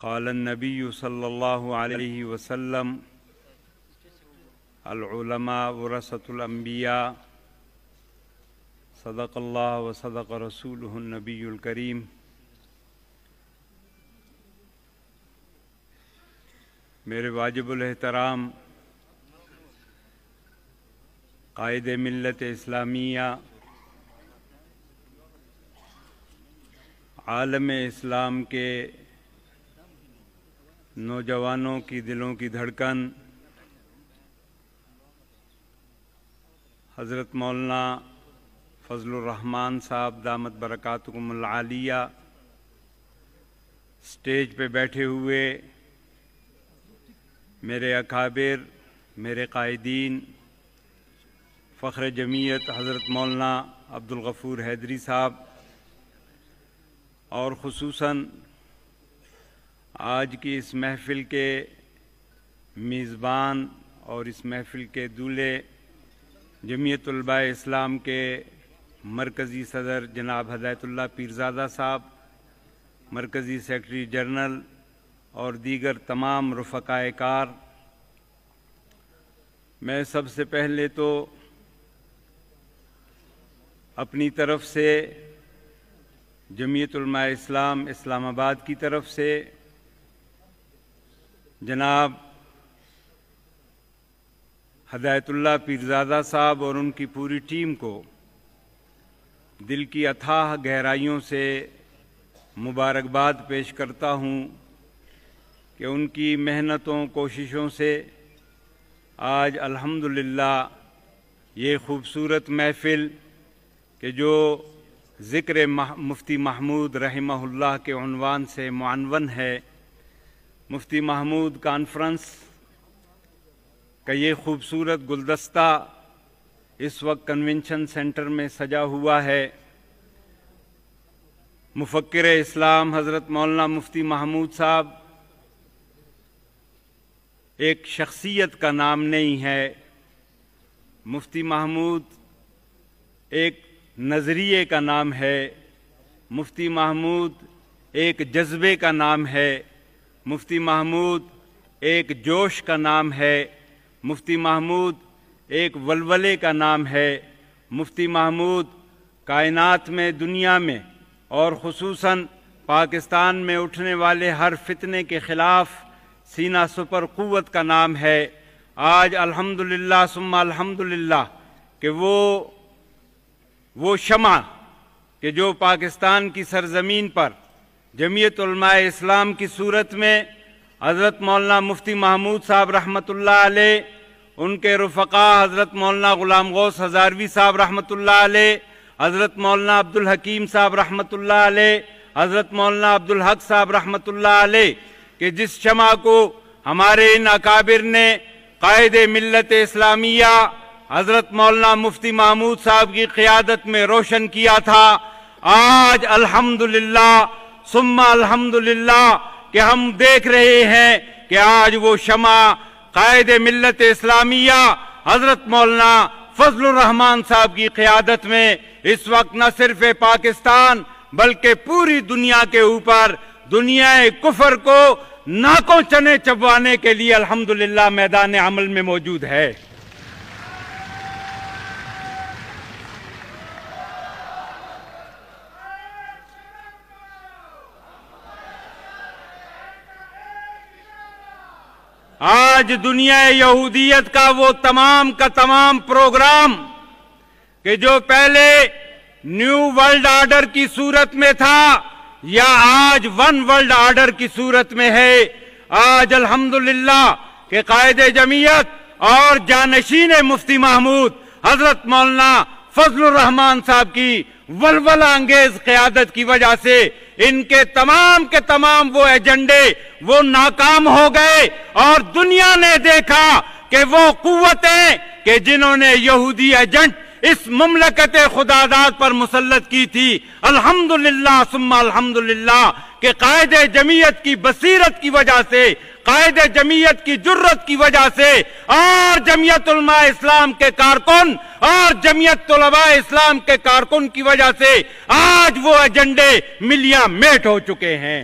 قال النبی صلی اللہ علیہ وسلم العلماء ورثۃ الانبیاء صدق اللہ و صدق رسولہ النبی الکریم۔ میرے واجب الاحترام قائد ملت اسلامیہ، عالم اسلام کے نوجوانوں کی دلوں کی دھڑکن، حضرت مولانا فضل الرحمان صاحب دامت برکاتکم العالیہ، سٹیج پہ بیٹھے ہوئے میرے اکابر، میرے قائدین، فخر جمعیت حضرت مولانا عبدالغفور حیدری صاحب، اور خصوصاً آج کی اس محفل کے میزبان اور اس محفل کے دولے، جمعیت علماء اسلام کے مرکزی صدر جناب ہدایت اللہ پیرزادہ صاحب، مرکزی سیکرٹری جنرل اور دیگر تمام رفقائے کار، میں سب سے پہلے تو اپنی طرف سے، جمعیت علماء اسلام اسلام آباد کی طرف سے جناب ہدایت اللہ پیرزادہ صاحب اور ان کی پوری ٹیم کو دل کی اتھاہ گہرائیوں سے مبارکباد پیش کرتا ہوں کہ ان کی محنتوں، کوششوں سے آج الحمدللہ یہ خوبصورت محفل کہ جو ذکر مفتی محمود رحمہ اللہ کے عنوان سے معنون ہے، مفتی محمود کانفرنس کا یہ خوبصورت گلدستہ اس وقت کنونشن سینٹر میں سجا ہوا ہے۔ مفکر اسلام حضرت مولانا مفتی محمود صاحب ایک شخصیت کا نام نہیں ہے، مفتی محمود ایک نظریے کا نام ہے، مفتی محمود ایک جذبے کا نام ہے، مفتی محمود ایک جوش کا نام ہے، مفتی محمود ایک ولولے کا نام ہے، مفتی محمود کائنات میں، دنیا میں اور خصوصاً پاکستان میں اٹھنے والے ہر فتنے کے خلاف سینہ سپر قوت کا نام ہے۔ آج الحمدللہ ثم الحمدللہ کہ وہ شمع کہ جو پاکستان کی سرزمین پر جمعیت علماء اسلام کی صورت میں حضرت مولانا مفتی محمود صاحب رحمۃ اللہ علیہ، ان کے رفقا حضرت مولانا غلام غوث ہزاروی صاحب رحمۃ اللہ علیہ، حضرت مولانا عبدالحکیم صاحب رحمۃ اللہ علیہ، حضرت مولانا عبدالحق صاحب رحمۃ اللہ علیہ، کہ جس شمع کو ہمارے ان اکابر نے قائد ملت اسلامیہ حضرت مولانا مفتی محمود صاحب کی قیادت میں روشن کیا تھا، آج الحمدللہ ثم الحمدللہ کہ ہم دیکھ رہے ہیں کہ آج وہ شمع قائد ملت اسلامیہ حضرت مولانا فضل الرحمان صاحب کی قیادت میں اس وقت نہ صرف پاکستان بلکہ پوری دنیا کے اوپر دنیا کفر کو ناکوں چنے چبوانے کے لیے الحمدللہ میدان عمل میں موجود ہے۔ آج دنیا یہودیت کا وہ تمام کا تمام پروگرام کہ جو پہلے نیو ورلڈ آرڈر کی صورت میں تھا یا آج ون ورلڈ آرڈر کی صورت میں ہے، آج الحمدللہ کہ قائد جمعیت اور جانشین مفتی محمود حضرت مولانا فضل الرحمان صاحب کی ولولہ انگیز قیادت کی وجہ سے ان کے تمام وہ ایجنڈے وہ ناکام ہو گئے، اور دنیا نے دیکھا کہ وہ قوتیں کہ جنہوں نے یہودی ایجنٹ اس مملکت خداداد پر مسلط کی تھی، الحمدللہ ثم الحمدللہ کہ قائد جمعیت کی بصیرت کی وجہ سے، قائد جمعیت کی جرت کی وجہ سے اور جمعیت علماء اسلام کے کارکن اور جمعیت علماء اسلام کے کارکن کی وجہ سے آج وہ ایجنڈے ملیاں میٹ ہو چکے ہیں۔